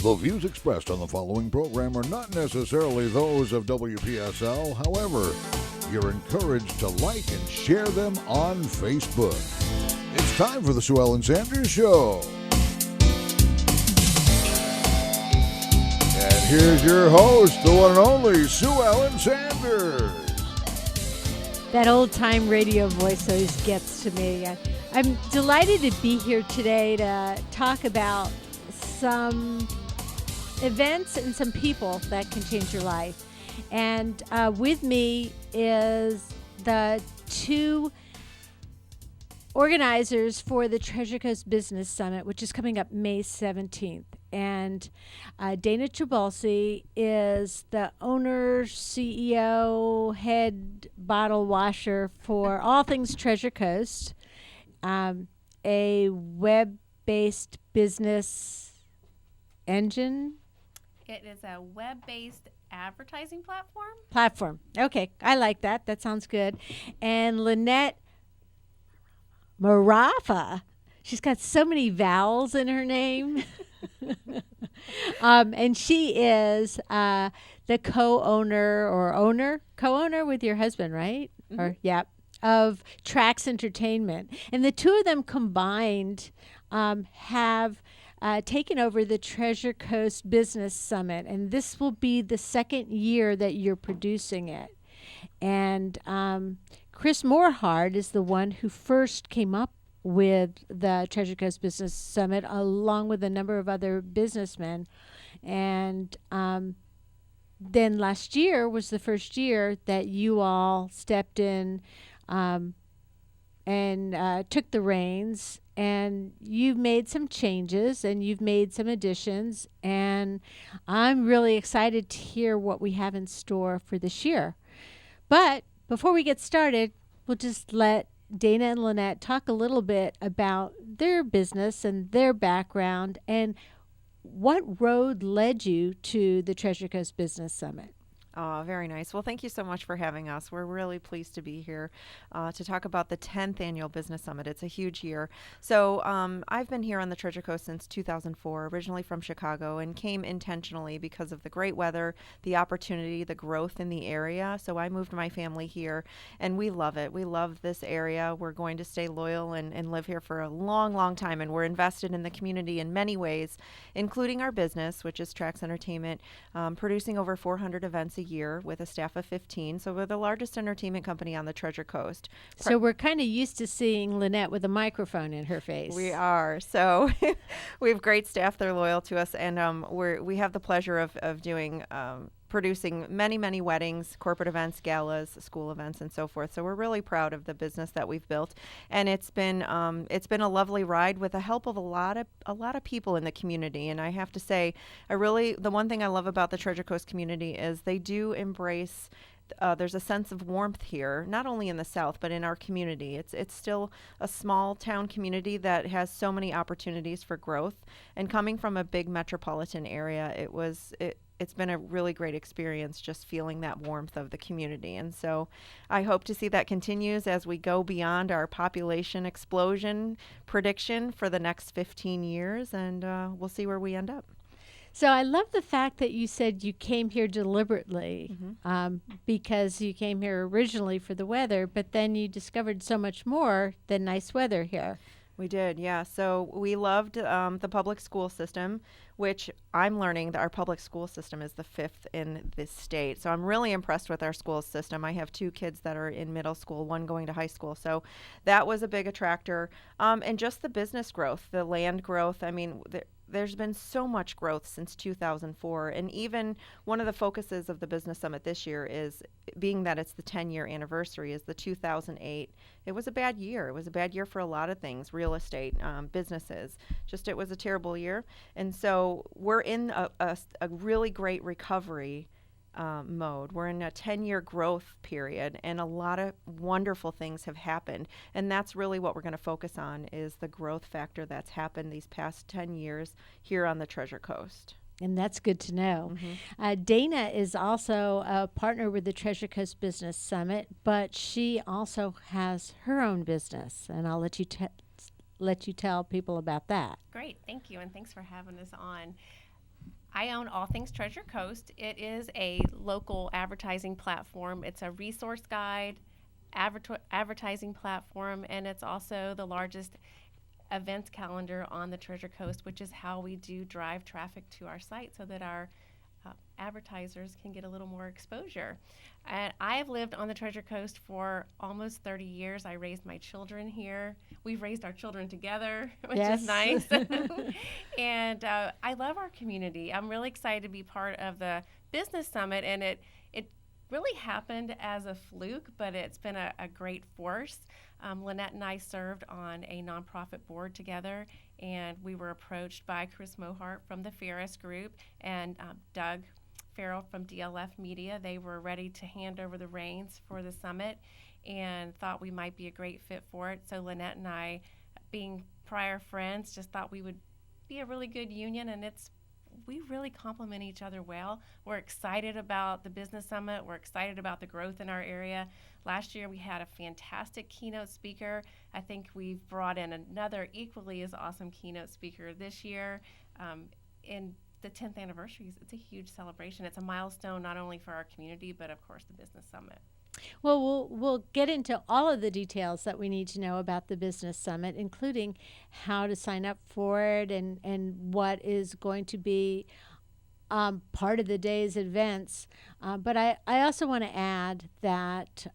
The views expressed on the following program are not necessarily those of WPSL. However, you're encouraged to like and share them on Facebook. It's time for the Sue Ellen Sanders Show. And here's your host, the one and only Sue Ellen Sanders. That old-time radio voice always gets to me. I'm delighted to be here today to talk about some events and some people that can change your life. And with me is the two organizers for the Treasure Coast Business Summit, which is coming up May 17th. And Dana Trabulsy is the owner, CEO, head bottle washer for all things Treasure Coast, a web-based business engine. It is a web-based advertising Platform. Okay, I like that. That sounds good. And Lynette Marraffa. She's got so many vowels in her name. And she is the co-owner with your husband, right? Mm-hmm. Of Trax Entertainment. And the two of them combined have taken over the Treasure Coast Business Summit. And this will be the second year that you're producing it. And Chris Morehard is the one who first came up with the Treasure Coast Business Summit, along with a number of other businessmen. And then last year was the first year that you all stepped in and took the reins. And you've made some changes and you've made some additions. And I'm really excited to hear what we have in store for this year. But before we get started, we'll just let Dana and Lynette talk a little bit about their business and their background and what road led you to the Treasure Coast Business Summit. Oh, very nice. Well, thank you so much for having us. We're really pleased to be here to talk about the 10th Annual Business Summit. It's a huge year. So I've been here on the Treasure Coast since 2004, originally from Chicago, and came intentionally because of the great weather, the opportunity, the growth in the area. So I moved my family here, and we love it. We love this area. We're going to stay loyal and live here for a long, long time, and we're invested in the community in many ways, including our business, which is Trax Entertainment, producing over 400 events a year with a staff of 15. So we're the largest entertainment company on the Treasure Coast. So we're kind of used to seeing Lynette with a microphone in her face. We are. So we have great staff. They're loyal to us. And we have the pleasure of doing producing many, many weddings, corporate events, galas, school events, and so forth. So we're really proud of the business that we've built, and it's been a lovely ride with the help of a lot of people in the community. And I have to say, the one thing I love about the Treasure Coast community is they do embrace. There's a sense of warmth here, not only in the South, but in our community. It's still a small town community that has so many opportunities for growth. And coming from a big metropolitan area, it's been a really great experience just feeling that warmth of the community. And so I hope to see that continues as we go beyond our population explosion prediction for the next 15 years, and we'll see where we end up. So I love the fact that you said you came here deliberately, because you came here originally for the weather, but then you discovered so much more than nice weather here. We did, yeah. So we loved the public school system, which I'm learning that our public school system is the 5th in this state. So I'm really impressed with our school system. I have 2 kids that are in middle school, one going to high school. So that was a big attractor. And just the business growth, the land growth. I mean, there's been so much growth since 2004. And even one of the focuses of the Business Summit this year is, being that it's the 10-year anniversary, is the 2008. It was a bad year. It was a bad year for a lot of things, real estate, businesses. It was a terrible year. And so we're in a really great recovery mode. We're in a 10-year growth period, and a lot of wonderful things have happened. And that's really what we're going to focus on, is the growth factor that's happened these past 10 years here on the Treasure Coast. And that's good to know. Dana is also a partner with the Treasure Coast Business Summit, but she also has her own business, and I'll let you tell people about that. Great, thank you, and thanks for having us on. I own All Things Treasure Coast. It is a local advertising platform. It's a resource guide, advertising platform, and it's also the largest events calendar on the Treasure Coast, which is how we do drive traffic to our site so that our advertisers can get a little more exposure. And I have lived on the Treasure Coast for almost 30 years. I raised my children here. We've raised our children together, which Yes. is nice. And I love our community. I'm really excited to be part of the Business Summit, and it really happened as a fluke, but it's been a great force. Lynette and I served on a nonprofit board together, and we were approached by Chris Mohart from the Ferris Group and Doug Farrell from DLF Media. They were ready to hand over the reins for the summit and thought we might be a great fit for it. So Lynette and I, being prior friends, just thought we would be a really good union, and we really complement each other well. We're excited about the Business Summit. We're excited about the growth in our area. Last year we had a fantastic keynote speaker. I think we've brought in another equally as awesome keynote speaker this year. In the 10th anniversary, it's a huge celebration. It's a milestone not only for our community, but of course the Business Summit. Well, we'll get into all of the details that we need to know about the Business Summit, including how to sign up for it and what is going to be part of the day's events. But I also want to add that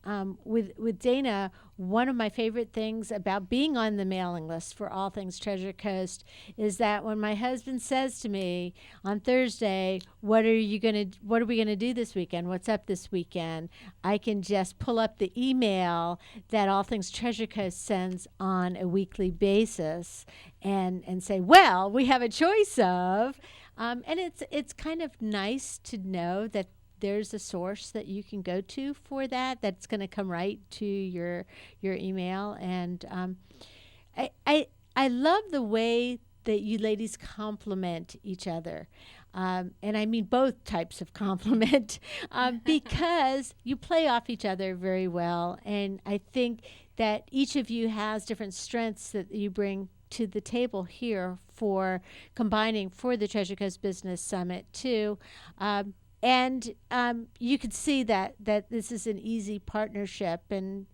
with Dana, one of my favorite things about being on the mailing list for All Things Treasure Coast is that when my husband says to me on Thursday, what are we gonna do this weekend? What's up this weekend? I can just pull up the email that All Things Treasure Coast sends on a weekly basis and say, well, we have a choice of. And it's kind of nice to know that there's a source that you can go to for that's going to come right to your email. And I love the way that you ladies compliment each other. And I mean both types of compliment because you play off each other very well. And I think that each of you has different strengths that you bring to the table here for combining for the Treasure Coast Business Summit too. And you could see that this is an easy partnership. And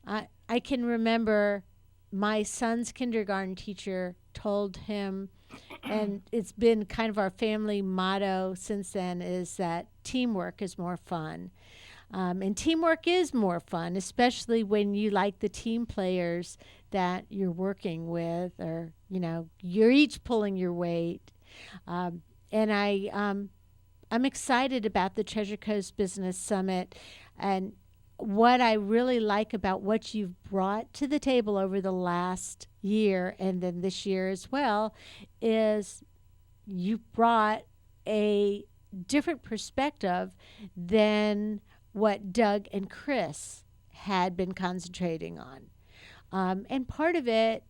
I can remember my son's kindergarten teacher told him, and it's been kind of our family motto since then, is that teamwork is more fun. And teamwork is more fun, especially when you like the team players that you're working with, or, you're each pulling your weight. And I'm excited about the Treasure Coast Business Summit. And what I really like about what you've brought to the table over the last year and then this year as well is you brought a different perspective than what Doug and Chris had been concentrating on. And part of it,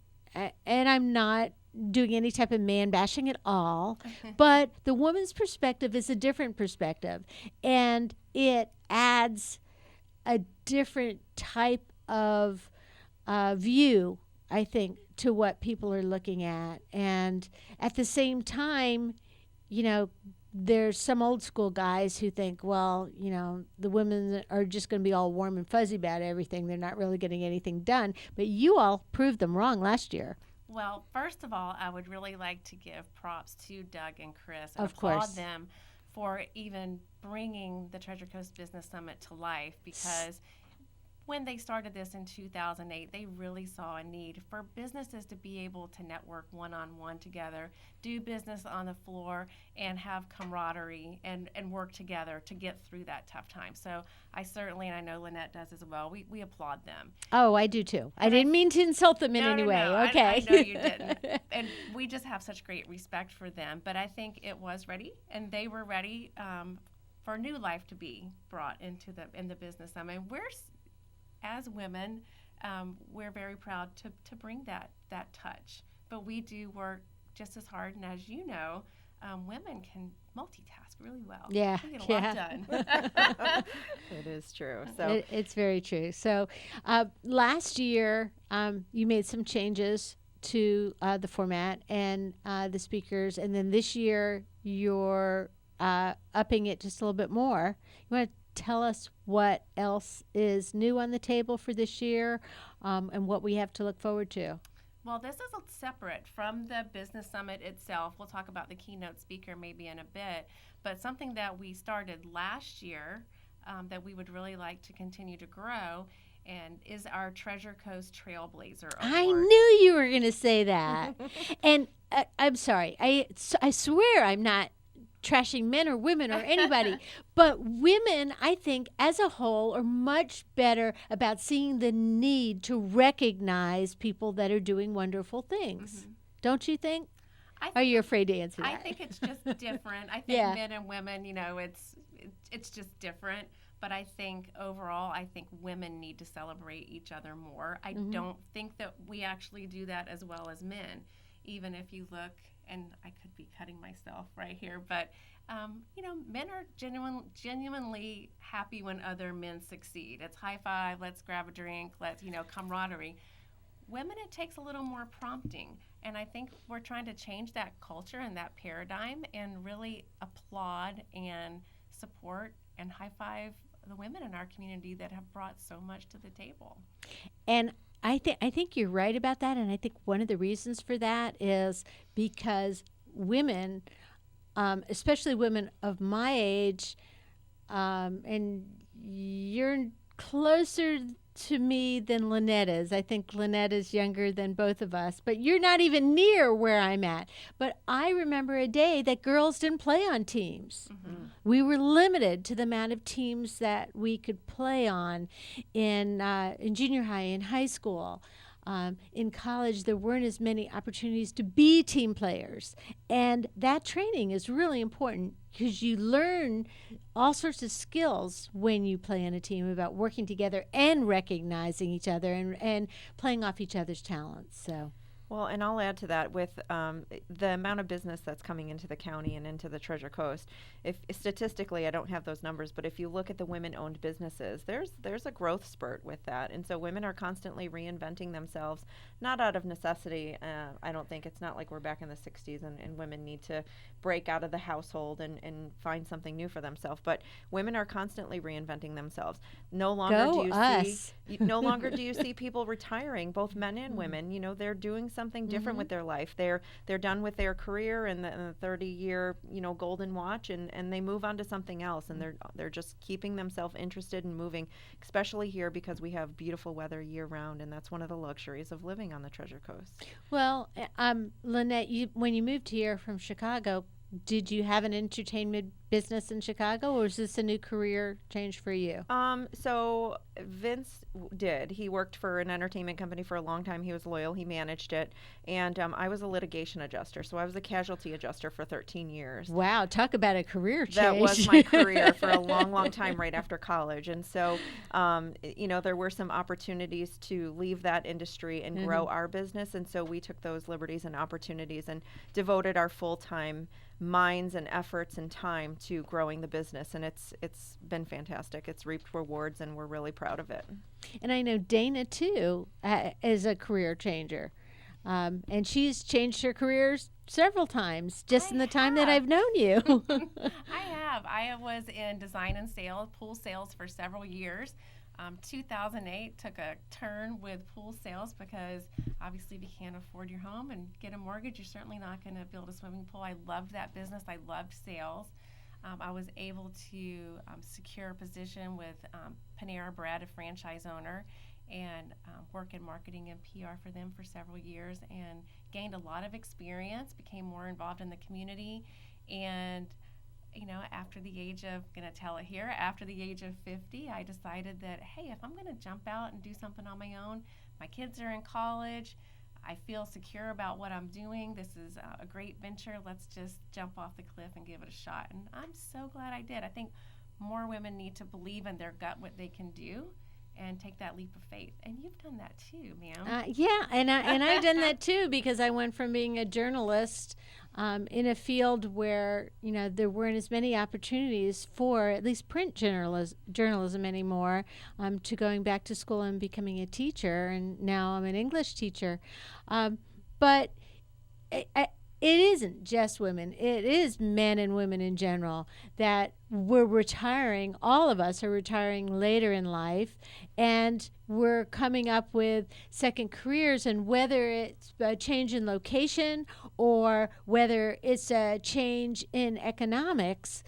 and I'm not doing any type of man bashing at all, but the woman's perspective is a different perspective. And it adds a different type of view, I think, to what people are looking at. And at the same time, there's some old school guys who think, well, the women are just going to be all warm and fuzzy about everything. They're not really getting anything done. But you all proved them wrong last year. Well, first of all, I would really like to give props to Doug and Chris and Of applaud course. them for even bringing the Treasure Coast Business Summit to life, because when they started this in 2008, they really saw a need for businesses to be able to network one-on-one together, do business on the floor, and have camaraderie and work together to get through that tough time. So I certainly, and I know Lynette does as well, we applaud them. Oh, I do too. I didn't mean to insult them in any way. No, Okay. I know you didn't. And we just have such great respect for them. But I think it was ready, and they were ready for new life to be brought into the business. I mean, as women, we're very proud to bring that touch. But we do work just as hard, and as you know, women can multitask really well. Yeah, We get a lot done. It is true. So It's very true. So last year, you made some changes to the format and the speakers, and then this year you're upping it just a little bit more. You want to tell us what else is new on the table for this year, and what we have to look forward to? Well, this is separate from the business summit itself. We'll talk about the keynote speaker maybe in a bit, but something that we started last year that we would really like to continue to grow and is our Treasure Coast Trailblazer Award. I knew you were going to say that. And I'm sorry. I swear I'm not trashing men or women or anybody, but women, I think, as a whole, are much better about seeing the need to recognize people that are doing wonderful things. Mm-hmm. Don't you think? Are you afraid to answer that? I think it's just different. I think men and women, it's just different. But I think overall, women need to celebrate each other more. I don't think that we actually do that as well as men. Even if you look, and I could be cutting myself right here, but men are genuinely happy when other men succeed. It's high five, let's grab a drink, let's camaraderie. Women, it takes a little more prompting, and I think we're trying to change that culture and that paradigm and really applaud and support and high five the women in our community that have brought so much to the table. And I think you're right about that, and I think one of the reasons for that is because women, especially women of my age, and you're closer to me than Lynette is. I think Lynette is younger than both of us, but you're not even near where I'm at. But I remember a day that girls didn't play on teams. Mm-hmm. We were limited to the amount of teams that we could play on in junior high, in high school. In college, there weren't as many opportunities to be team players. And that training is really important because you learn all sorts of skills when you play in a team about working together and recognizing each other and playing off each other's talents. So. Well, and I'll add to that with the amount of business that's coming into the county and into the Treasure Coast. If statistically, I don't have those numbers, but if you look at the women-owned businesses, there's a growth spurt with that, and so women are constantly reinventing themselves, not out of necessity. I don't think it's not like we're back in the '60s and women need to break out of the household and find something new for themselves. But women are constantly reinventing themselves. No longer do you see people retiring, both men and women. They're doing something different with their life. They're done with their career and the 30-year golden watch, and they move on to something else, and they're just keeping themselves interested and moving, especially here because we have beautiful weather year round, and that's one of the luxuries of living on the Treasure Coast. Well, Lynette, when you moved here from Chicago, did you have an entertainment business in Chicago, or is this a new career change for you? So Vince did. He worked for an entertainment company for a long time. He was loyal. He managed it. And I was a litigation adjuster. So I was a casualty adjuster for 13 years. Wow. Talk about a career change. That was my career for a long, long time right after college. And so, there were some opportunities to leave that industry and grow our business. And so we took those liberties and opportunities and devoted our full-time minds and efforts and time to growing the business, and it's been fantastic. It's reaped rewards, and we're really proud of it. And I know Dana too is a career changer, and she's changed her careers several times just in the time that I've known you. I have. I was in design and sales, pool sales for several years. 2008 took a turn with pool sales because obviously if you can't afford your home and get a mortgage, you're certainly not going to build a swimming pool. I loved that business. I loved sales. I was able to secure a position with Panera Bread, a franchise owner, and work in marketing and PR for them for several years and gained a lot of experience, became more involved in the community, and after the age of, after the age of 50, I decided that, hey, if I'm going to jump out and do something on my own, my kids are in college, I feel secure about what I'm doing, this is a great venture, let's just jump off the cliff and give it a shot. And I'm so glad I did. I think more women need to believe in their gut, what they can do, and take that leap of faith. And you've done that too, ma'am. Yeah, and I've done that too because I went from being a journalist in a field where there weren't as many opportunities for at least print journalism anymore, to going back to school and becoming a teacher, and now I'm an English teacher. But it isn't just women, it is men and women in general that we're retiring. All of us are retiring later in life, and we're coming up with second careers. And whether it's a change in location or whether it's a change in economics,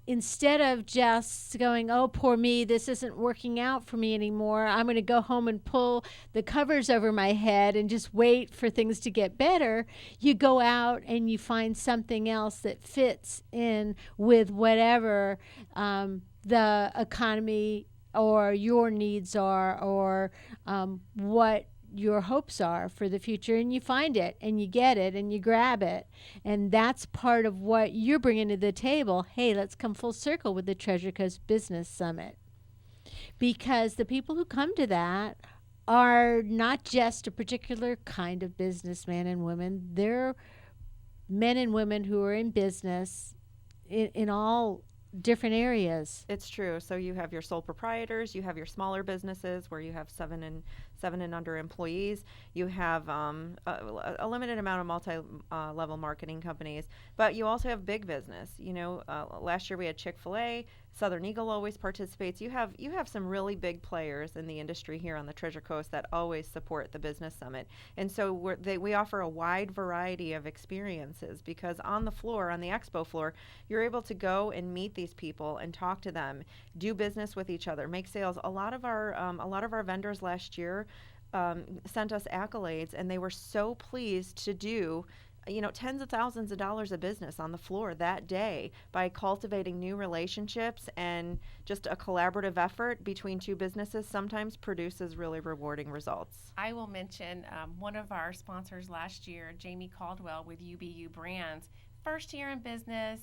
instead of just going, oh, poor me, this isn't working out for me anymore, I'm going to go home and pull the covers over my head and just wait for things to get better, you go out and you find something else that fits in with whatever the economy or your needs are, or what your hopes are for the future, and you find it and you get it and you grab it. And that's part of what you're bringing to the table. Hey, let's come full circle with the Treasure Coast Business Summit, because the people who come to that are not just a particular kind of businessman and women. They're men and women who are in business in all different areas. It's true. So you have your sole proprietors, you have your smaller businesses where you have seven and under employees. You have a limited amount of multi-level marketing companies, but you also have big business. Last year we had Chick-fil-A. Southern Eagle always participates. You have some really big players in the industry here on the Treasure Coast that always support the Business Summit. And so we offer a wide variety of experiences, because on the floor, on the expo floor, you're able to go and meet these people and talk to them, do business with each other, make sales. A lot of our vendors last year sent us accolades, and they were so pleased to do tens of thousands of dollars of business on the floor that day by cultivating new relationships, and just a collaborative effort between two businesses sometimes produces really rewarding results. I will mention one of our sponsors last year, Jamie Caldwell with UBU Brands. First year in business,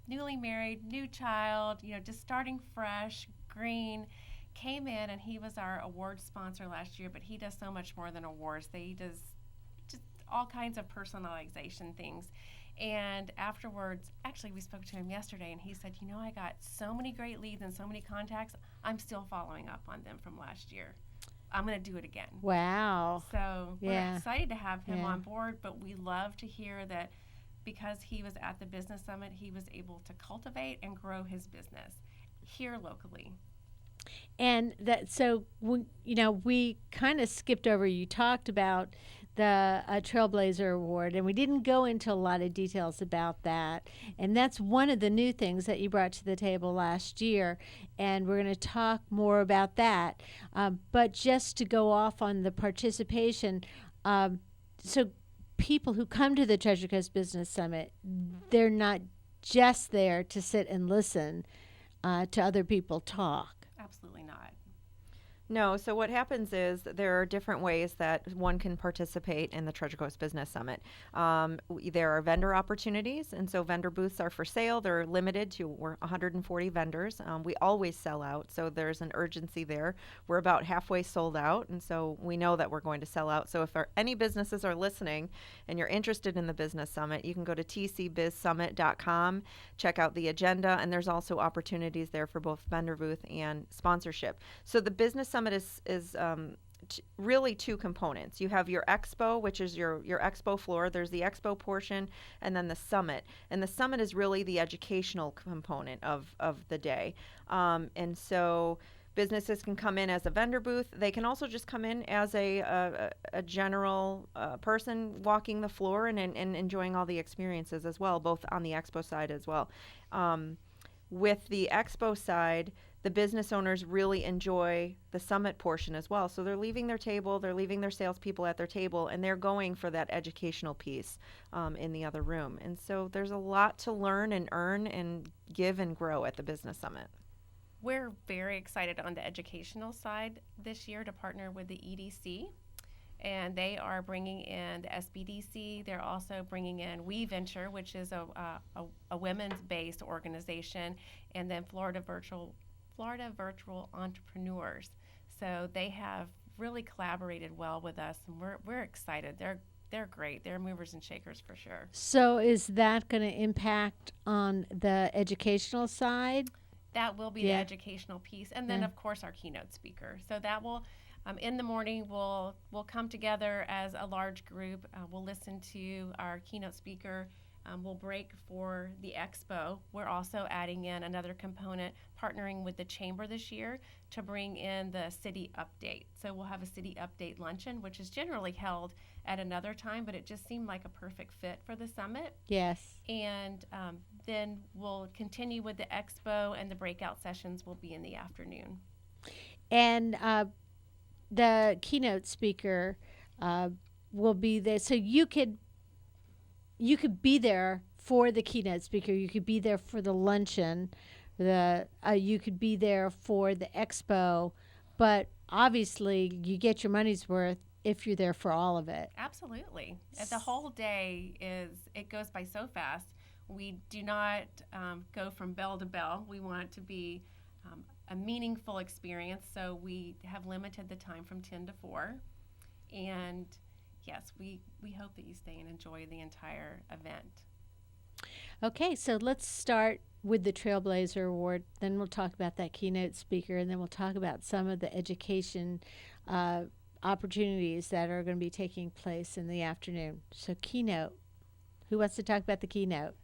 newly married, new child, just starting fresh, green. Came in, and he was our award sponsor last year, but he does so much more than awards. He does all kinds of personalization things. And afterwards, actually, we spoke to him yesterday, and he said, I got so many great leads and so many contacts, I'm still following up on them from last year. I'm going to do it again. Wow. So we're excited to have him on board, but we love to hear that because he was at the Business Summit, he was able to cultivate and grow his business here locally. And we kind of skipped over, you talked about the Trailblazer Award, and we didn't go into a lot of details about that. And that's one of the new things that you brought to the table last year, and we're going to talk more about that. But just to go off on the participation, so people who come to the Treasure Coast Business Summit, they're not just there to sit and listen to other people talk. Absolutely not. No, so what happens is there are different ways that one can participate in the Treasure Coast Business Summit. There are vendor opportunities, and so vendor booths are for sale. They're limited to 140 vendors. We always sell out, so there's an urgency there. We're about halfway sold out, and so we know that we're going to sell out. So if any businesses are listening and you're interested in the Business Summit, you can go to tcbizsummit.com, check out the agenda, and there's also opportunities there for both vendor booth and sponsorship. So the Business Summit is really two components. You have your expo, which is your expo floor. There's the expo portion, and then the summit. And the summit is really the educational component of the day. And so businesses can come in as a vendor booth. They can also just come in as a general person walking the floor and enjoying all the experiences as well, both on the expo side as well. With the expo side, the business owners really enjoy the summit portion as well. So they're leaving their table, they're leaving their salespeople at their table, and they're going for that educational piece in the other room. And so there's a lot to learn and earn and give and grow at the Business Summit. We're very excited on the educational side this year to partner with the EDC. And they are bringing in the SBDC. They're also bringing in We Venture, which is a women's-based organization, and then Florida Virtual Entrepreneurs. So they have really collaborated well with us, and we're excited. They're great. They're movers and shakers for sure. So is that going to impact on the educational side? That will be the educational piece, and then of course our keynote speaker. So that will In the morning, we'll come together as a large group. We'll listen to our keynote speaker. We'll break for the expo. We're also adding in another component, partnering with the chamber this year to bring in the city update. So we'll have a city update luncheon, which is generally held at another time, but it just seemed like a perfect fit for the summit. Yes. And then we'll continue with the expo, and the breakout sessions will be in the afternoon. And the keynote speaker will be there, so you could be there for the keynote speaker. You could be there for the luncheon. You could be there for the expo, but obviously you get your money's worth if you're there for all of it. Absolutely. The whole day it goes by so fast. We do not go from bell to bell. We want it to be a meaningful experience, so we have limited the time from 10 to 4. And yes, we hope that you stay and enjoy the entire event. Okay, so let's start with the Trailblazer Award. Then we'll talk about that keynote speaker, and then we'll talk about some of the education opportunities that are going to be taking place in the afternoon. So keynote. Who wants to talk about the keynote?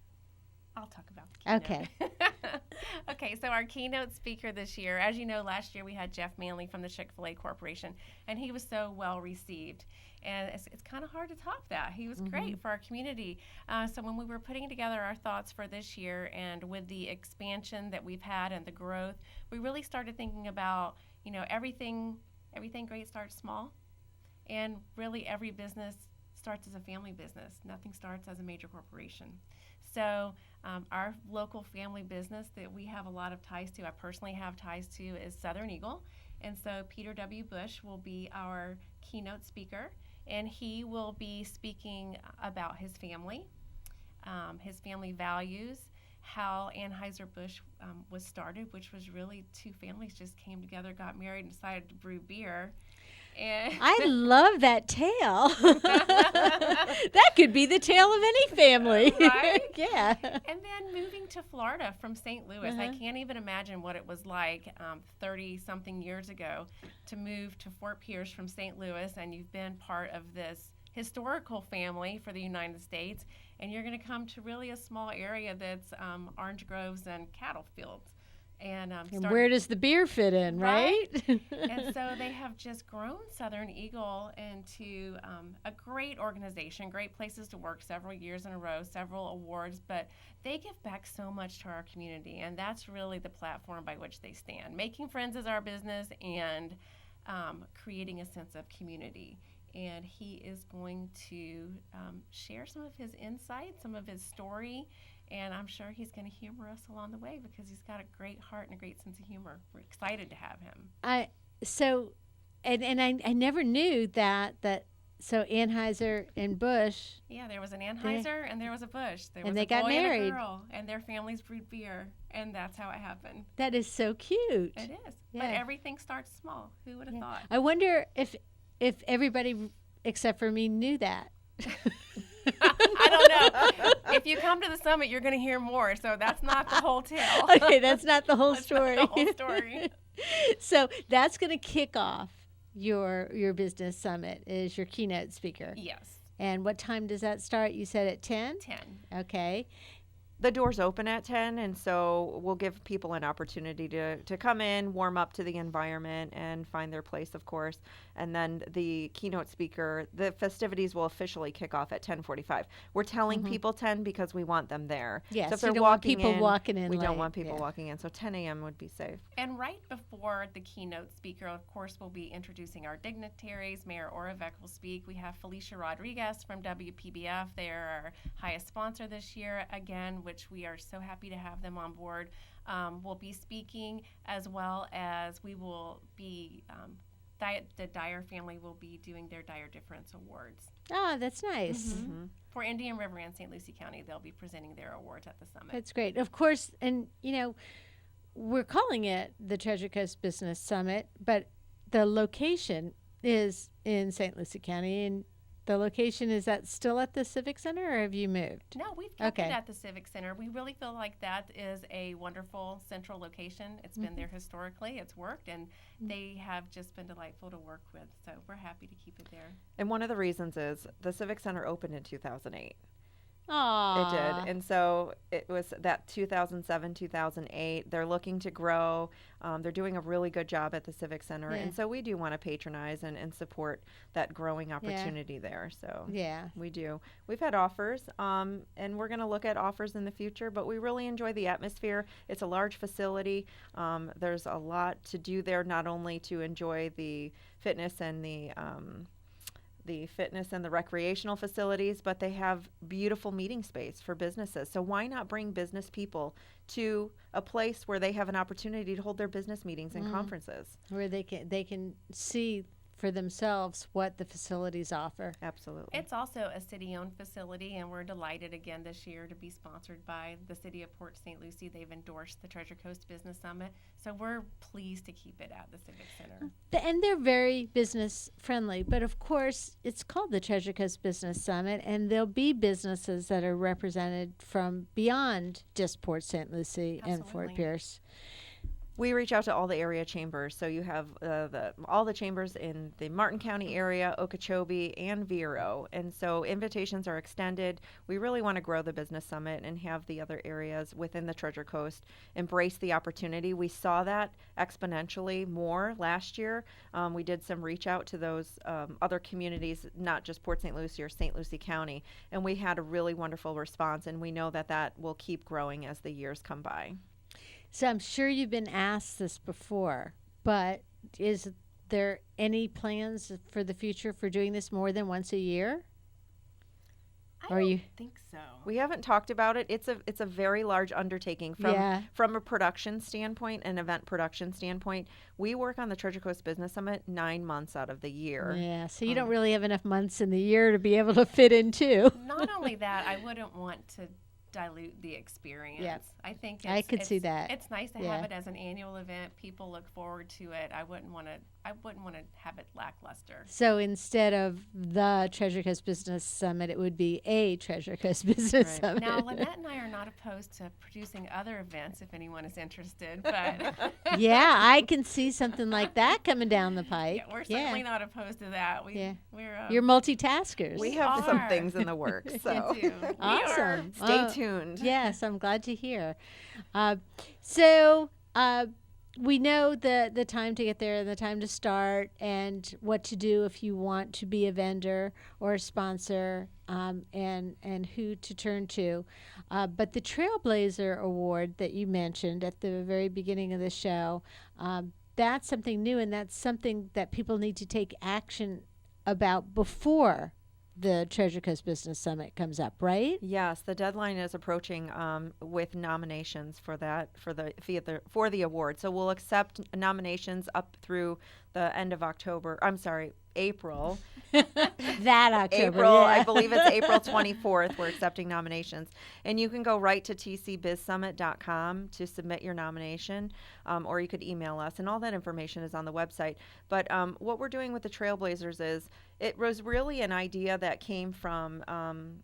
I'll talk about the keynote. Okay. Okay, so our keynote speaker this year, as you know, last year we had Jeff Manley from the Chick-fil-A Corporation, and he was so well received. And it's kind of hard to top that. He was great for our community. So when we were putting together our thoughts for this year, and with the expansion that we've had and the growth, we really started thinking about, everything great starts small. And really every business starts as a family business. Nothing starts as a major corporation. So our local family business that we have a lot of ties to, I personally have ties to, is Southern Eagle. And so Peter W. Bush will be our keynote speaker, and he will be speaking about his family values, how Anheuser-Busch was started, which was really two families just came together, got married, and decided to brew beer. And I love that tale. That could be the tale of any family. Right? Yeah. And then moving to Florida from St. Louis. I can't even imagine what it was like 30-something years ago to move to Fort Pierce from St. Louis, and you've been part of this historical family for the United States, and you're going to come to really a small area that's orange groves and cattle fields. And where does the beer fit in, right? And so they have just grown Southern Eagle into a great organization, great places to work several years in a row, several awards, but they give back so much to our community, and that's really the platform by which they stand. Making friends is our business, and creating a sense of community. And he is going to share some of his insights, some of his story, and I'm sure he's going to humor us along the way because he's got a great heart and a great sense of humor. We're excited to have him. I never knew that so Anheuser and Busch. Yeah, there was an Anheuser and there was a Busch. There and was they a got boy married. and a girl, and their families brewed beer, and that's how it happened. That is so cute. It is. Yeah. But everything starts small. Who would have thought? I wonder if everybody except for me knew that. I don't know. If you come to the summit, you're going to hear more. So that's not the whole tale. Okay, that's not the whole story. Not the whole story. So that's going to kick off your business summit is your keynote speaker. Yes. And what time does that start? You said at 10? 10. Okay. The doors open at 10, and so we'll give people an opportunity to come in, warm up to the environment, and find their place, of course. And then the keynote speaker, the festivities will officially kick off at 10:45. We're telling people 10 because we want them there. Yes, so if you they're don't want walking people in, walking in we late. don't want people Yeah. walking in. So 10 a.m. would be safe. And right before the keynote speaker, of course, we'll be introducing our dignitaries. Mayor Oravec will speak. We have Felicia Rodriguez from WPBF. They're our highest sponsor this year, again, which we are so happy to have them on board. We'll be speaking, as well as we will be, the Dyer family will be doing their Dyer Difference Awards. Oh, that's nice. For Indian River and St. Lucie County, they'll be presenting their awards at the summit. That's great. Of course, and we're calling it the Treasure Coast Business Summit, but the location is in St. Lucie County, and The location, is that still at the Civic Center, or have you moved? No, we've kept Okay. it at the Civic Center. We really feel like that is a wonderful central location. It's been there historically. It's worked, and they have just been delightful to work with. So we're happy to keep it there. And one of the reasons is the Civic Center opened in 2008. Aww. It did. And so it was that 2007, 2008. They're looking to grow. They're doing a really good job at the Civic Center. Yeah. And so we do want to patronize and support that growing opportunity there. So Yeah. we do. We've had offers, and we're going to look at offers in the future, but we really enjoy the atmosphere. It's a large facility. There's a lot to do there, not only to enjoy the fitness and the recreational facilities, but they have beautiful meeting space for businesses. So why not bring business people to a place where they have an opportunity to hold their business meetings and conferences? Where they can see for themselves what the facilities offer. Absolutely. It's also a city-owned facility, and we're delighted again this year to be sponsored by the City of Port St. Lucie. They've endorsed the Treasure Coast Business Summit, so we're pleased to keep it at the Civic Center. And they're very business friendly, but of course it's called the Treasure Coast Business Summit, and there'll be businesses that are represented from beyond just Port St. Lucie and Fort Absolutely. Pierce. We reach out to all the area chambers. So you have all the chambers in the Martin County area, Okeechobee, and Vero. And so invitations are extended. We really want to grow the Business Summit and have the other areas within the Treasure Coast embrace the opportunity. We saw that exponentially more last year. We did some reach out to those other communities, not just Port St. Lucie or St. Lucie County, and we had a really wonderful response, and we know that that will keep growing as the years come by. So I'm sure you've been asked this before, but is there any plans for the future for doing this more than once a year? I Are don't you- think so. We haven't talked about it. It's a very large undertaking from a production standpoint, an event production standpoint. We work on the Treasure Coast Business Summit 9 months out of the year. Yeah, so you don't really have enough months in the year to be able to fit into. Not only that, I wouldn't want to dilute the experience. Yep. I think I could see it's- that. It's nice to Yeah. have it as an annual event. People look forward to it. I wouldn't want to have it lackluster. So instead of the Treasure Coast Business Summit, it would be a Treasure Coast Business Right. Summit. Now, Lynette and I are not opposed to producing other events if anyone is interested, but Yeah, I can see something like that coming down the pipe. yeah, we're certainly not opposed to that. Yeah. We're You're multitaskers. We have some are. things in the works, so We do. We are. Awesome. stay tuned. Yes, I'm glad to hear. So we know the time to get there and the time to start and what to do if you want to be a vendor or a sponsor, and who to turn to. But the Trailblazer Award that you mentioned at the very beginning of the show, that's something new, and that's something that people need to take action about before the Treasure Coast Business Summit comes up, right? Yes, the deadline is approaching with nominations for the award. So we'll accept nominations up through the end of October. I'm sorry, April. That October, April, yeah. I believe it's April 24th. We're accepting nominations, and you can go right to tcbizsummit.com to submit your nomination, or you could email us, and all that information is on the website. But what we're doing with the Trailblazers is it was really an idea that came from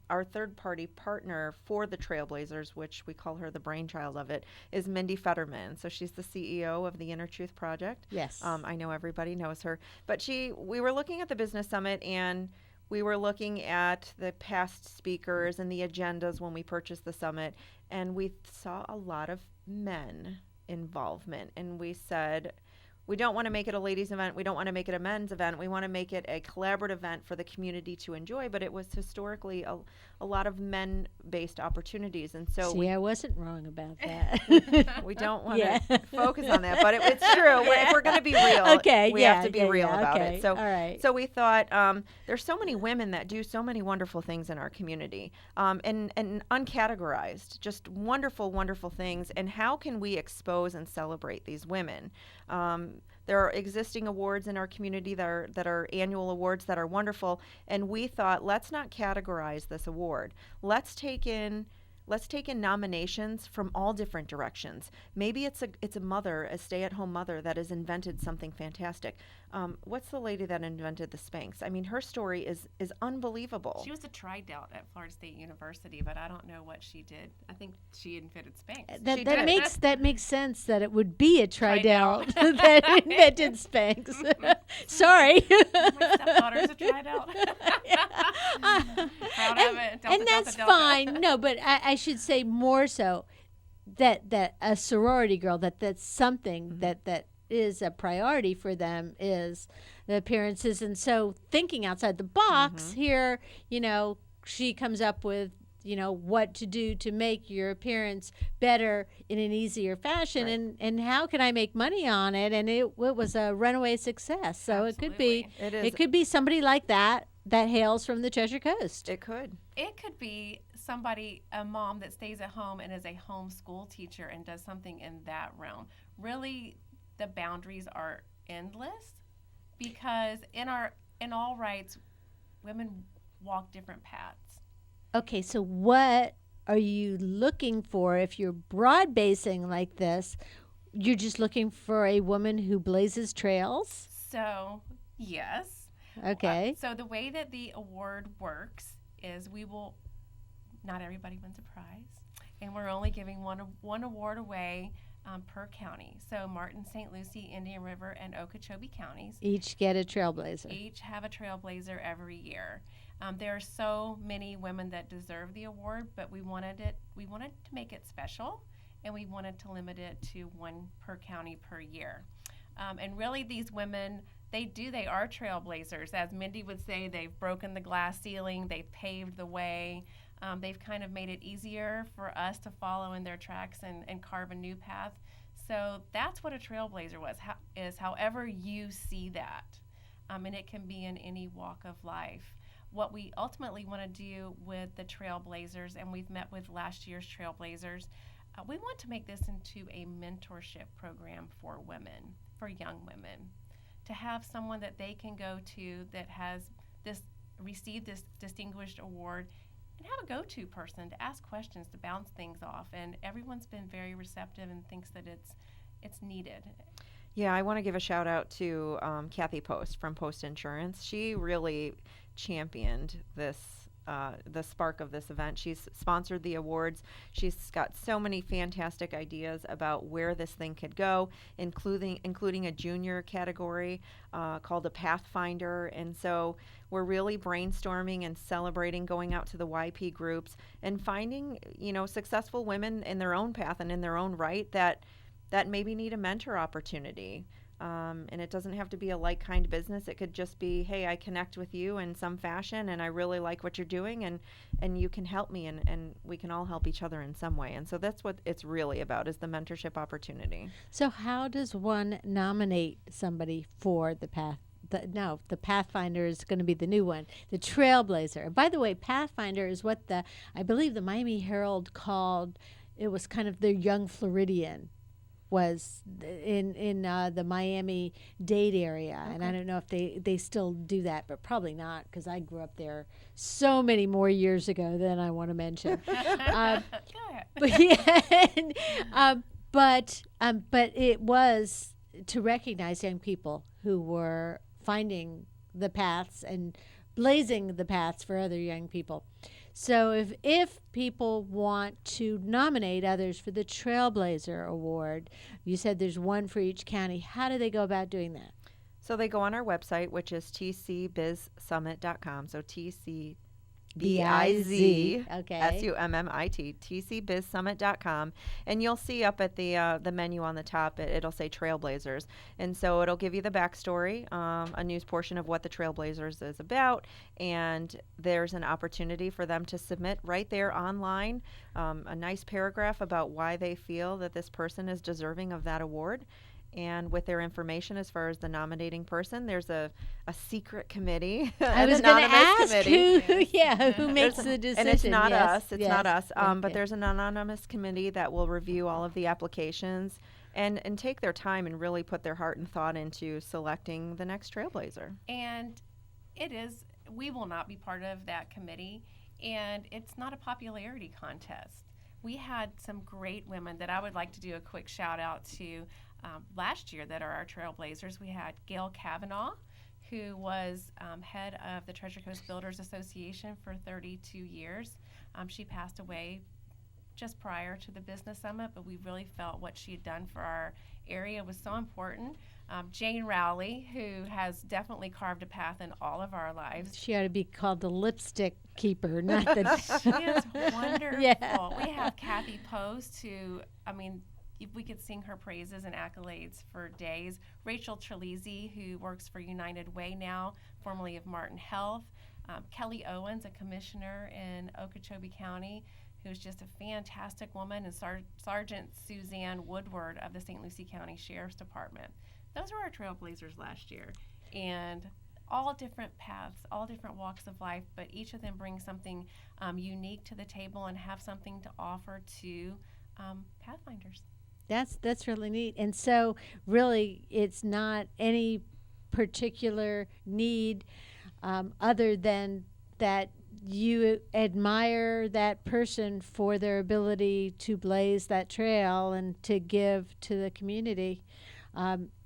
our third-party partner for the Trailblazers, which we call her the brainchild of it, is Mindy Fetterman. So she's the CEO of the Inner Truth Project. Yes. I know everybody knows her, but we were looking at the Business Summit, and we were looking at the past speakers and the agendas when we purchased the summit, and we saw a lot of men involvement, and we said, we don't want to make it a ladies event. We don't want to make it a men's event. We want to make it a collaborative event for the community to enjoy. But it was historically a lot of men-based opportunities. And so See, I wasn't wrong about that. we don't want Yeah. to focus on that. But it's true. If we're going to be real, Okay, we yeah, have to be yeah, real yeah, about okay, it. So, all right. so we thought there's so many women that do so many wonderful things in our community, and uncategorized, just wonderful, wonderful things. And how can we expose and celebrate these women? There are existing awards in our community that are annual awards that are wonderful, and we thought, let's not categorize this award. Let's take in let's take in nominations from all different directions. Maybe it's a mother, a stay-at-home mother that has invented something fantastic. What's the lady that invented the Spanx? I mean, her story is unbelievable. She was a tried-out at Florida State University, but I don't know what she did. I think she invented Spanx. That makes sense that it would be a tried-out that invented Spanx. Sorry. My stepdaughter's a tried-out. Proud of it. Delta, and that's Delta, Delta. fine. No, but I should say more so that a sorority girl, that's something that is a priority for them, is the appearances. And so thinking outside the box here, she comes up with, what to do to make your appearance better in an easier fashion, Right. and how can I make money on it? And it was a runaway success. So Absolutely. it could be somebody like that hails from the Treasure Coast. It could. It could be somebody, a mom that stays at home and is a homeschool teacher and does something in that realm. Really, the boundaries are endless, because in all rights, women walk different paths. Okay, so what are you looking for if you're broad basing like this? You're just looking for a woman who blazes trails? So, yes. Okay. So the way that the award works is not everybody wins a prize, and we're only giving one award away per county. So Martin, St. Lucie, Indian River, and Okeechobee counties Each get a trailblazer. each have a trailblazer every year. There are so many women that deserve the award, but we wanted to make it special, and we wanted to limit it to one per county per year. And really, these women, they are trailblazers. As Mindy would say, they've broken the glass ceiling, they've paved the way, they've kind of made it easier for us to follow in their tracks and carve a new path. So that's what a trailblazer is however you see that. And it can be in any walk of life. What we ultimately want to do with the trailblazers, and we've met with last year's trailblazers, we want to make this into a mentorship program for women, for young women, to have someone that they can go to that has received this distinguished award, and have a go-to person to ask questions, to bounce things off. And everyone's been very receptive and thinks that it's needed. Yeah, I want to give a shout out to Kathy Post from Post Insurance. She really championed this, the spark of this event. She's sponsored the awards. She's got so many fantastic ideas about where this thing could go, including a junior category called a Pathfinder. And so we're really brainstorming and celebrating, going out to the YP groups and finding, successful women in their own path and in their own right that maybe need a mentor opportunity. And it doesn't have to be a like-kind business. It could just be, hey, I connect with you in some fashion, and I really like what you're doing, and you can help me, and we can all help each other in some way. And so that's what it's really about, is the mentorship opportunity. So how does one nominate somebody for the path? The Pathfinder is going to be the new one, the Trailblazer. And by the way, Pathfinder is what I believe the Miami Herald called, it was kind of their young Floridian, was in the Miami-Dade area. Okay. And I don't know if they still do that, but probably not, because I grew up there so many more years ago than I want to mention. But yeah, but it was to recognize young people who were finding the paths and blazing the paths for other young people. So if people want to nominate others for the Trailblazer Award, you said there's one for each county. How do they go about doing that? So they go on our website, which is tcbizsummit.com. So TCBIZ, okay. SUMMIT, tcbizsummit.com. And you'll see up at the menu on the top, it'll say Trailblazers. And so it'll give you the backstory, a news portion of what the Trailblazers is about. And there's an opportunity for them to submit right there online a nice paragraph about why they feel that this person is deserving of that award. And with their information as far as the nominating person, there's a secret committee. I was going to ask who makes the decision. And it's not us. It's yes. not us. Okay. But there's an anonymous committee that will review all of the applications and take their time and really put their heart and thought into selecting the next Trailblazer. And we will not be part of that committee, and it's not a popularity contest. we had some great women that I would like to do a quick shout out to last year that are our trailblazers. We had Gail Kavanaugh, who was head of the Treasure Coast Builders Association for 32 years. She passed away just prior to the business summit, but we really felt what she had done for our area was so important. Jane Rowley, who has definitely carved a path in all of our lives. She ought to be called the lipstick keeper, not the. She is wonderful. Yeah. We have Kathy Post, who, I mean, if we could sing her praises and accolades for days. Rachel Trabulsy, who works for United Way now, formerly of Martin Health. Kelly Owens, a commissioner in Okeechobee County, who's just a fantastic woman, and Sergeant Suzanne Woodward of the St. Lucie County Sheriff's Department. Those were our trailblazers last year, and all different paths, all different walks of life, but each of them bring something unique to the table and have something to offer to Pathfinders. That's really neat. And so really it's not any particular need other than that you admire that person for their ability to blaze that trail and to give to the community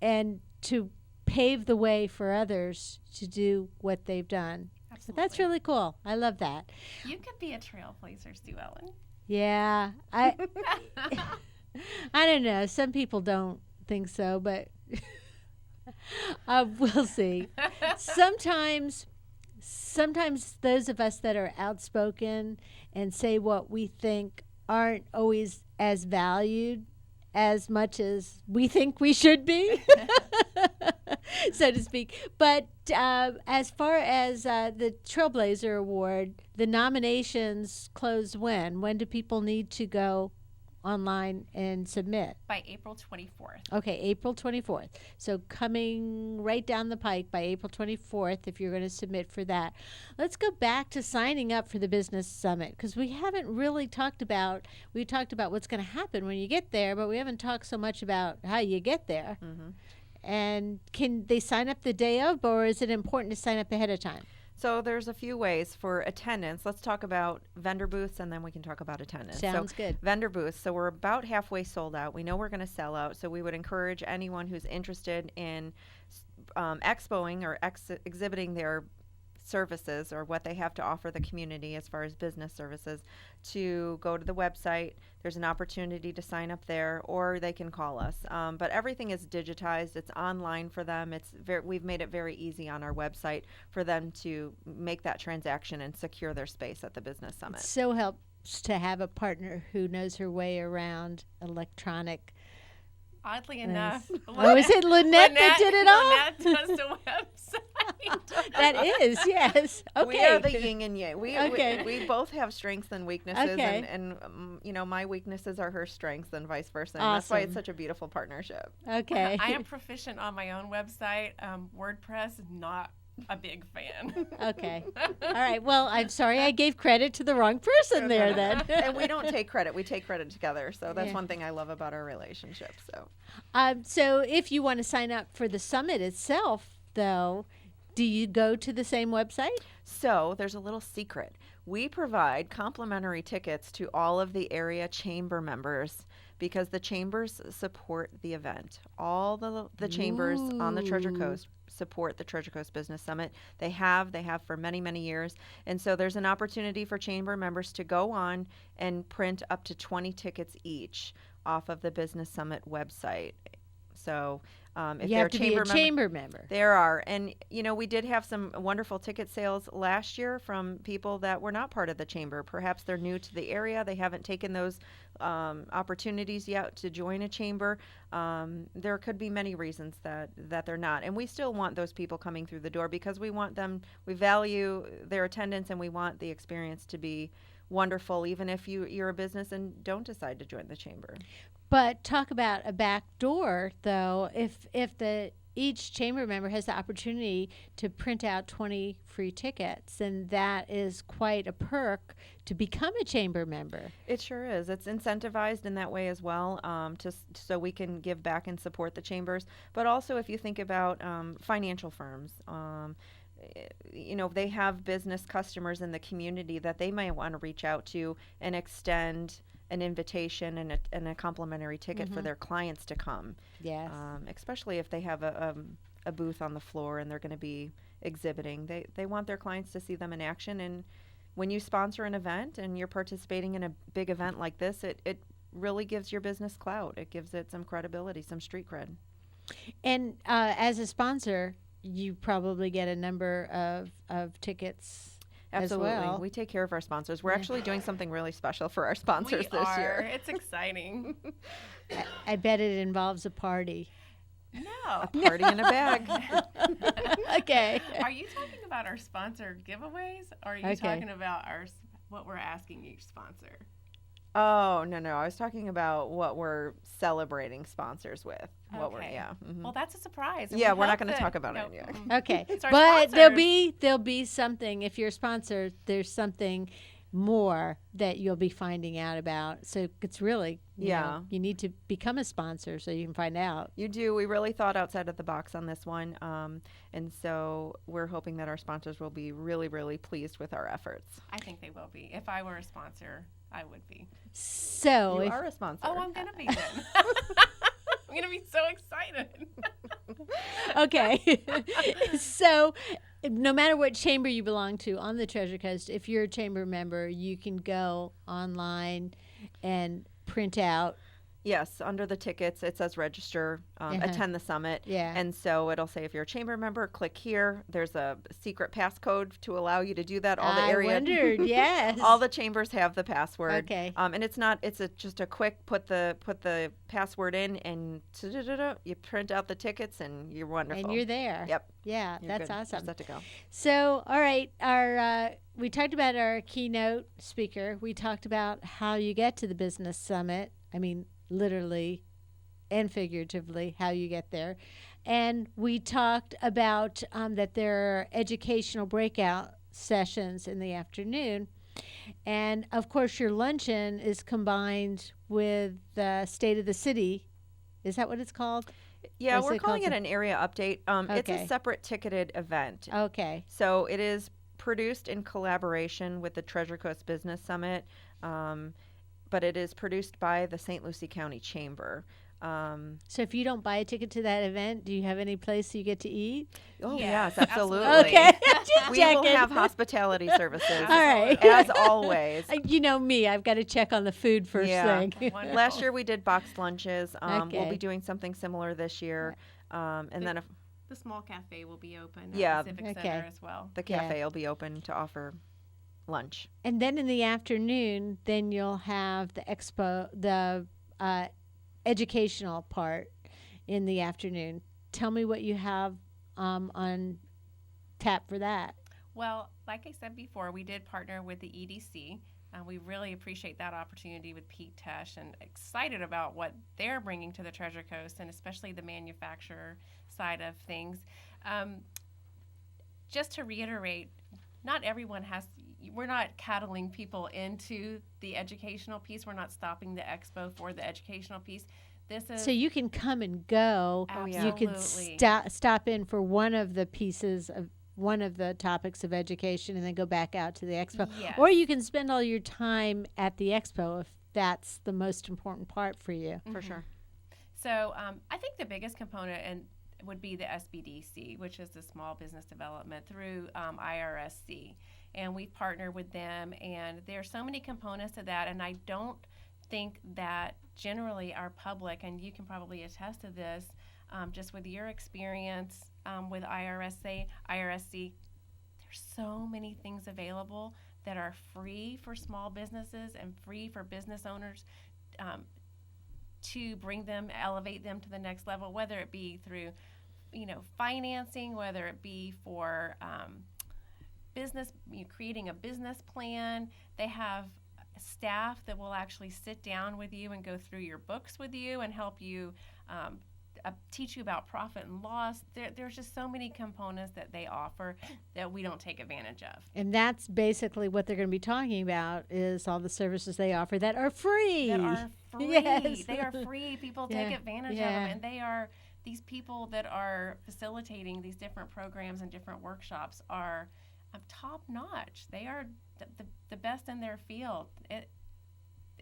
and to pave the way for others to do what they've done. Absolutely. So that's really cool. I love that. You could be a trailblazer, Sue Ellen. Yeah, I don't know. Some people don't think so, but we'll see. Sometimes those of us that are outspoken and say what we think aren't always as valued as much as we think we should be, so to speak. But as far as the Trailblazer Award, the nominations close when? When do people need to go online and submit? By April 24th. Okay, April 24th. So coming right down the pike by April 24th if you're going to submit for that. Let's go back to signing up for the Business Summit, because we haven't really talked about, we talked about what's going to happen when you get there, but we haven't talked so much about how you get there. Mm-hmm. And can they sign up the day of, or is it important to sign up ahead of time? So there's a few ways for attendance. Let's talk about vendor booths, and then we can talk about attendance. Sounds good. Vendor booths. So we're about halfway sold out. We know we're going to sell out. So we would encourage anyone who's interested in expoing or exhibiting their services or what they have to offer the community as far as business services to go to the website. There's an opportunity to sign up there, or they can call us. But everything is digitized. It's online for them. We've made it very easy on our website for them to make that transaction and secure their space at the Business Summit. It so helps to have a partner who knows her way around electronic. Oddly enough. Oh, is it Lynette that did it all? Lynette does the website. That is, yes. Okay. We are the yin and yang. Okay. We both have strengths and weaknesses, Okay. and my weaknesses are her strengths and vice versa. And Awesome. that's why it's such a beautiful partnership. Okay. I am proficient on my own website. WordPress, not a big fan. Okay. All right. Well, I'm sorry I gave credit to the wrong person there then. And we don't take credit. We take credit together. So that's Yeah. one thing I love about our relationship. So if you want to sign up for the summit itself, though, do you go to the same website? So there's a little secret. We provide complimentary tickets to all of the area chamber members because the chambers support the event. All the chambers on the Treasure Coast support the Treasure Coast Business Summit. They have for many, many years. And so there's an opportunity for chamber members to go on and print up to 20 tickets each off of the Business Summit website. So if You they're have to be a chamber member. there are. And, we did have some wonderful ticket sales last year from people that were not part of the chamber. Perhaps they're new to the area. They haven't taken those opportunities yet to join a chamber. There could be many reasons that they're not. And we still want those people coming through the door because we value their attendance, and we want the experience to be wonderful, even if you're a business and don't decide to join the chamber. But talk about a back door, though. If each chamber member has the opportunity to print out 20 free tickets, and that is quite a perk to become a chamber member. It sure is. It's incentivized in that way as well, so we can give back and support the chambers. But also, if you think about financial firms, they have business customers in the community that they might want to reach out to and extend an invitation and a complimentary ticket for their clients to come. Yes. Especially if they have a booth on the floor and they're going to be exhibiting. They want their clients to see them in action. And when you sponsor an event and you're participating in a big event like this, it really gives your business clout. It gives it some credibility, some street cred. And as a sponsor, you probably get a number of tickets. Absolutely. As well. We take care of our sponsors. We're actually doing something really special for our sponsors this year. It's exciting. I bet it involves a party. No. A party in a bag. Okay. Are you talking about our sponsor giveaways, or are you talking about what we're asking each sponsor? Oh, no. I was talking about what we're celebrating sponsors with. Well, that's a surprise. Yeah, we're not going to talk about it yet. Okay. It's our But sponsors. there'll be something, if you're a sponsor, there's something more that you'll be finding out about. So it's really, you know, you need to become a sponsor so you can find out. You do. We really thought outside of the box on this one. And so we're hoping that our sponsors will be really, really pleased with our efforts. I think they will be. If I were a sponsor, I would be. So You are a sponsor. Oh, I'm going to be then. I'm going to be so excited. okay. So no matter what chamber you belong to on the Treasure Coast, if you're a chamber member, you can go online and print out. Yes, under the tickets, it says register, attend the summit. Yeah. And so it'll say if you're a chamber member, click here. There's a secret passcode to allow you to do that. All the area. I wondered, yes. All the chambers have the password. Okay. And it's not, just a quick put the password in and you print out the tickets and you're wonderful. And you're there. Yep. Yeah, You're that's good. awesome. You're set to go. So, all right, we talked about our keynote speaker. We talked about how you get to the business summit. I mean, literally and figuratively, how you get there. And we talked about that there are educational breakout sessions in the afternoon. And, of course, your luncheon is combined with the State of the City. Is that what it's called? Yeah, Or is we're it calling called it an area update. It's Okay. a separate ticketed event. Okay. So it is produced in collaboration with the Treasure Coast Business Summit, but it is produced by the St. Lucie County Chamber. So if you don't buy a ticket to that event, do you have any place you get to eat? Oh, Yes, yes, absolutely. Okay. Just We will checking. have hospitality services, All right. as always. You know me, I've got to check on the food first Yeah. thing. Wonderful. Last year we did boxed lunches. We'll Okay. be doing something similar this year. And then if The small cafe will be open Yeah. at the Civic Okay. Center as well. the Yeah. cafe will be open to offer lunch. And then in the afternoon, then you'll have the educational part in the afternoon. Tell me what you have on tap for that. Well, like I said before, we did partner with the EDC. We really appreciate that opportunity with Pete Tesh and excited about what they're bringing to the Treasure Coast and especially the manufacturer side of things. Just to reiterate, not everyone we're not cattling people into the educational piece. We're not stopping the expo for the educational piece. This is So you can come and go. You can Absolutely. stop in for one of the pieces of one of the topics of education and then go back out to the expo. Yes. Or you can spend all your time at the expo if that's the most important part for you. For sure. So I think the biggest component would be the SBDC, which is the Small Business Development through IRSC. And we've partnered with them, and there are so many components to that, and I don't think that generally our public, and you can probably attest to this, just with your experience with IRSC, there's so many things available that are free for small businesses and free for business owners to bring them, elevate them to the next level, whether it be through, financing, whether it be for business, creating a business plan. They have staff that will actually sit down with you and go through your books with you and help you teach you about profit and loss. There's just so many components that they offer that we don't take advantage of. And that's basically what they're going to be talking about is all the services they offer that are free. That are free. Yes. They are free. People take advantage of them. And they are, these people that are facilitating these different programs and different workshops are top notch. They are the best in their field.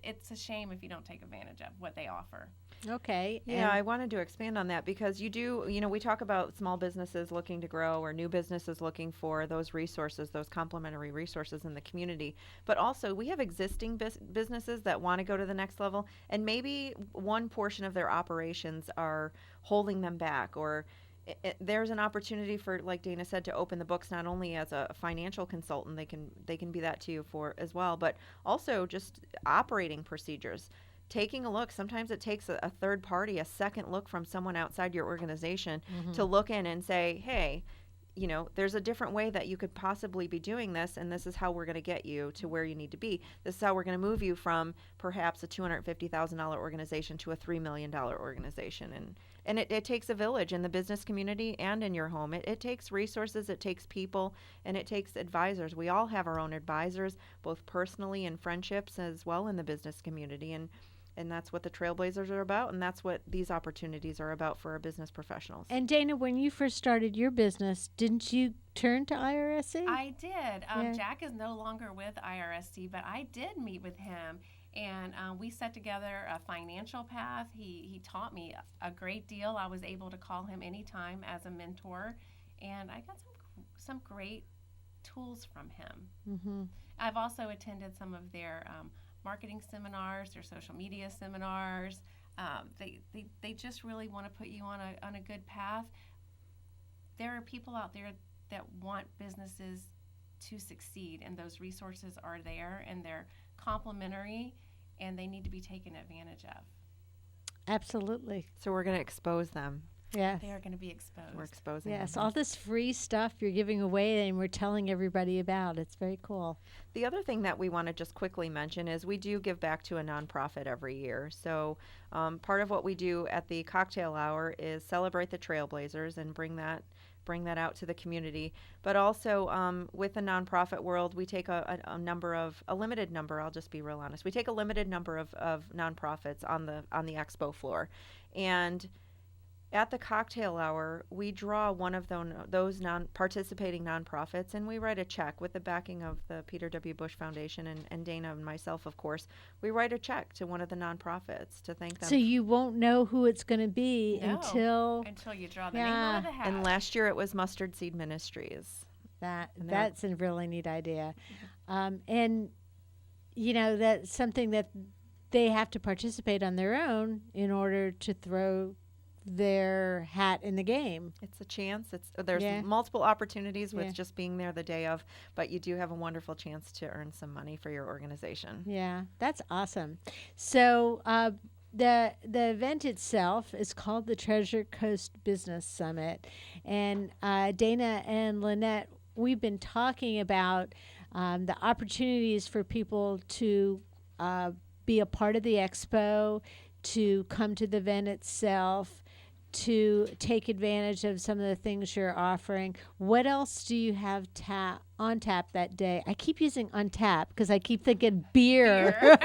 it's a shame if you don't take advantage of what they offer. Okay. Yeah, I wanted to expand on that because we talk about small businesses looking to grow or new businesses looking for those resources, those complementary resources in the community. But also, we have existing businesses that want to go to the next level, and maybe one portion of their operations are holding them back, or there's an opportunity for, like Dana said, to open the books not only as a financial consultant, they can be that to you for as well, but also just operating procedures. Taking a look, sometimes it takes a third party, a second look from someone outside your organization to look in and say, hey, there's a different way that you could possibly be doing this, and this is how we're going to get you to where you need to be. This is how we're going to move you from perhaps a $250,000 organization to a $3 million organization. And it takes a village in the business community and in your home. It takes resources, it takes people, and it takes advisors. We all have our own advisors, both personally and friendships as well in the business community. And that's what the Trailblazers are about, and that's what these opportunities are about for our business professionals. And Dana, when you first started your business, didn't you turn to IRSC? I did. Jack is no longer with IRSC, but I did meet with him, and we set together a financial path. He taught me a great deal. I was able to call him anytime as a mentor, and I got some great tools from him. I've also attended some of their marketing seminars, their social media seminars. They just really want to put you on a good path. There are people out there that want businesses to succeed, and those resources are there, and they're complementary, and they need to be taken advantage of. Absolutely. So we're going to expose them. Yeah. They are going to be exposed. We're exposing Yes, them. all this free stuff you're giving away and we're telling everybody about. It's very cool. The other thing that we want to just quickly mention is we do give back to a nonprofit every year. So part of what we do at the cocktail hour is celebrate the Trailblazers and bring that out to the community. But also with the nonprofit world, we take a limited number, I'll just be real honest. We take a limited number of nonprofits on the expo floor. And at the cocktail hour, we draw one of those participating nonprofits, and we write a check with the backing of the Peter W. Bush Foundation and Dana and myself, of course. We write a check to one of the nonprofits to thank them. So you won't know who it's going to be until you draw the name out of the hat. And last year it was Mustard Seed Ministries. That's a really neat idea. And, that's something that they have to participate on their own in order to throw their hat in the game. It's a chance. There's multiple opportunities with just being there the day of, but you do have a wonderful chance to earn some money for your organization. Yeah, that's awesome. So the event itself is called the Treasure Coast Business Summit, and Dana and Lynette, we've been talking about the opportunities for people to be a part of the expo, to come to the event itself, to take advantage of some of the things you're offering. What else do you have on tap that day? I keep using on tap because I keep thinking beer.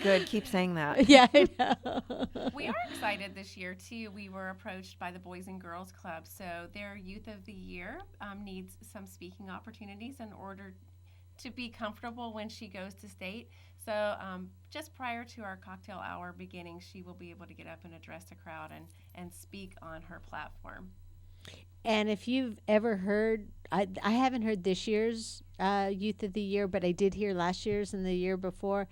Good, keep saying that. Yeah, I know. We are excited this year, too. We were approached by the Boys and Girls Club. So their Youth of the Year needs some speaking opportunities in order to be comfortable when she goes to state. So just prior to our cocktail hour beginning, she will be able to get up and address the crowd and speak on her platform. And if you've ever heard, I haven't heard this year's Youth of the Year, but I did hear last year's and the year before.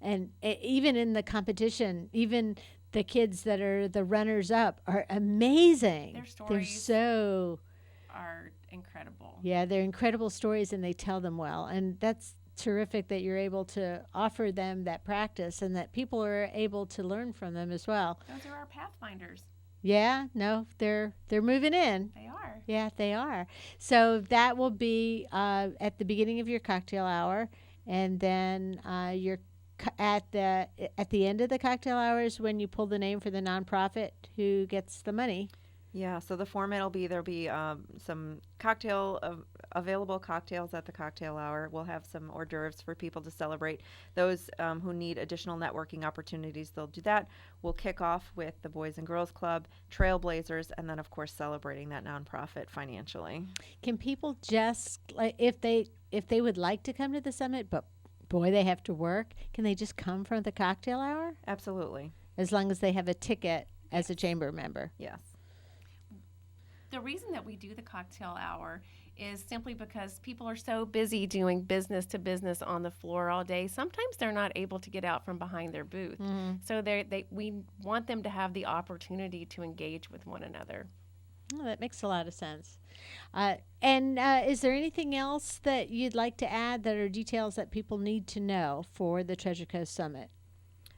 And even in the competition, even the kids that are the runners-up are amazing. Their stories are incredible. Yeah, they're incredible stories, and they tell them well. And that's terrific that you're able to offer them that practice and that people are able to learn from them as well. Those are our pathfinders. Yeah, no, they're moving in. They are. Yeah, they are. So that will be at the beginning of your cocktail hour, and then you're at the end of the cocktail hours when you pull the name for the nonprofit who gets the money. Yeah, so the format will be there'll be some available cocktails at the cocktail hour. We'll have some hors d'oeuvres for people to celebrate. Those who need additional networking opportunities, they'll do that. We'll kick off with the Boys and Girls Club, Trailblazers, and then, of course, celebrating that nonprofit financially. Can people just, if they would like to come to the summit but boy, they have to work. Can they just come for the cocktail hour? Absolutely. As long as they have a ticket as a chamber member. Yes. The reason that we do the cocktail hour is simply because people are so busy doing business to business on the floor all day. Sometimes they're not able to get out from behind their booth. So we want them to have the opportunity to engage with one another. Oh, that makes a lot of sense. And is there anything else that you'd like to add that are details that people need to know for the Treasure Coast Summit?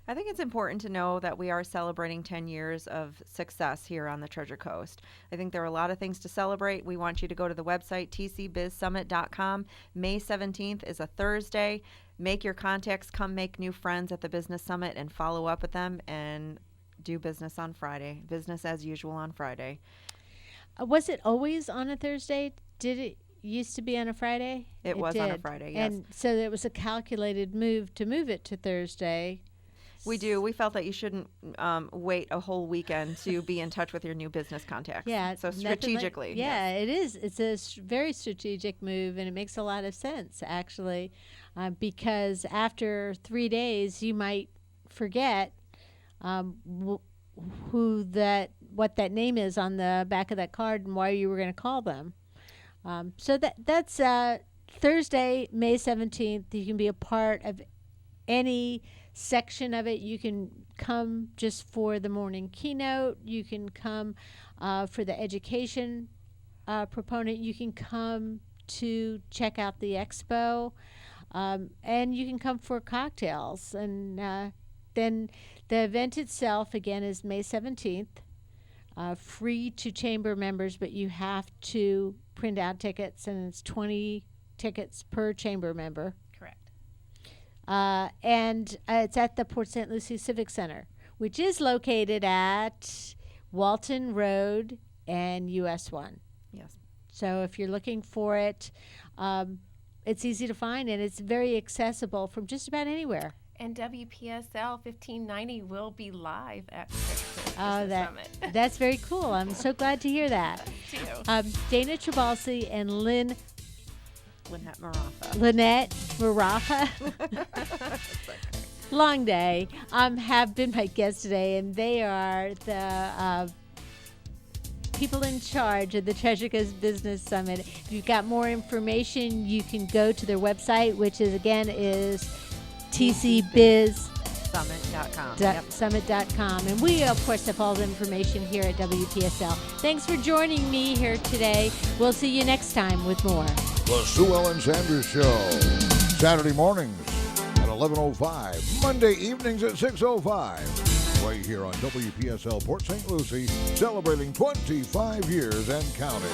I think it's important to know that we are celebrating 10 years of success here on the Treasure Coast. I think there are a lot of things to celebrate. We want you to go to the website, tcbizsummit.com. May 17th is a Thursday. Make your contacts, come make new friends at the Business Summit and follow up with them and do business on Friday. Business as usual on Friday. Was it always on a Thursday? Did it used to be on a Friday? It was on a Friday, yes. And so there was a calculated move to move it to Thursday. We do. We felt that you shouldn't wait a whole weekend to be in touch with your new business contacts. Yeah. So strategically. Yeah, it is. It's a very strategic move, and it makes a lot of sense, actually, because after 3 days, you might forget what that name is on the back of that card and why you were going to call them. So that's Thursday, May 17th. You can be a part of any section of it. You can come just for the morning keynote. You can come for the education proponent. You can come to check out the expo, and you can come for cocktails. And then the event itself, again, is May 17th. Free to chamber members, but you have to print out tickets, and it's 20 tickets per chamber member. Correct. And it's at the Port St. Lucie Civic Center, which is located at Walton Road and US 1. Yes. So if you're looking for it, it's easy to find, and it's very accessible from just about anywhere. And WPSL 1590 will be live at the Summit. That's very cool. I'm so glad to hear that. Too. Dana Trabulsy and Lynette Marraffa. Lynette Marraffa. Long day. Have been my guests today, and they are the people in charge of the Treasure Coast Business Summit. If you've got more information, you can go to their website, which is tcbizsummit.com. Summit.com. And we, of course, have all the information here at WPSL. Thanks for joining me here today. We'll see you next time with more. The Sue Ellen Sanders Show. Saturday mornings at 11:05. Monday evenings at 6:05. Right here on WPSL Port St. Lucie, celebrating 25 years and counting.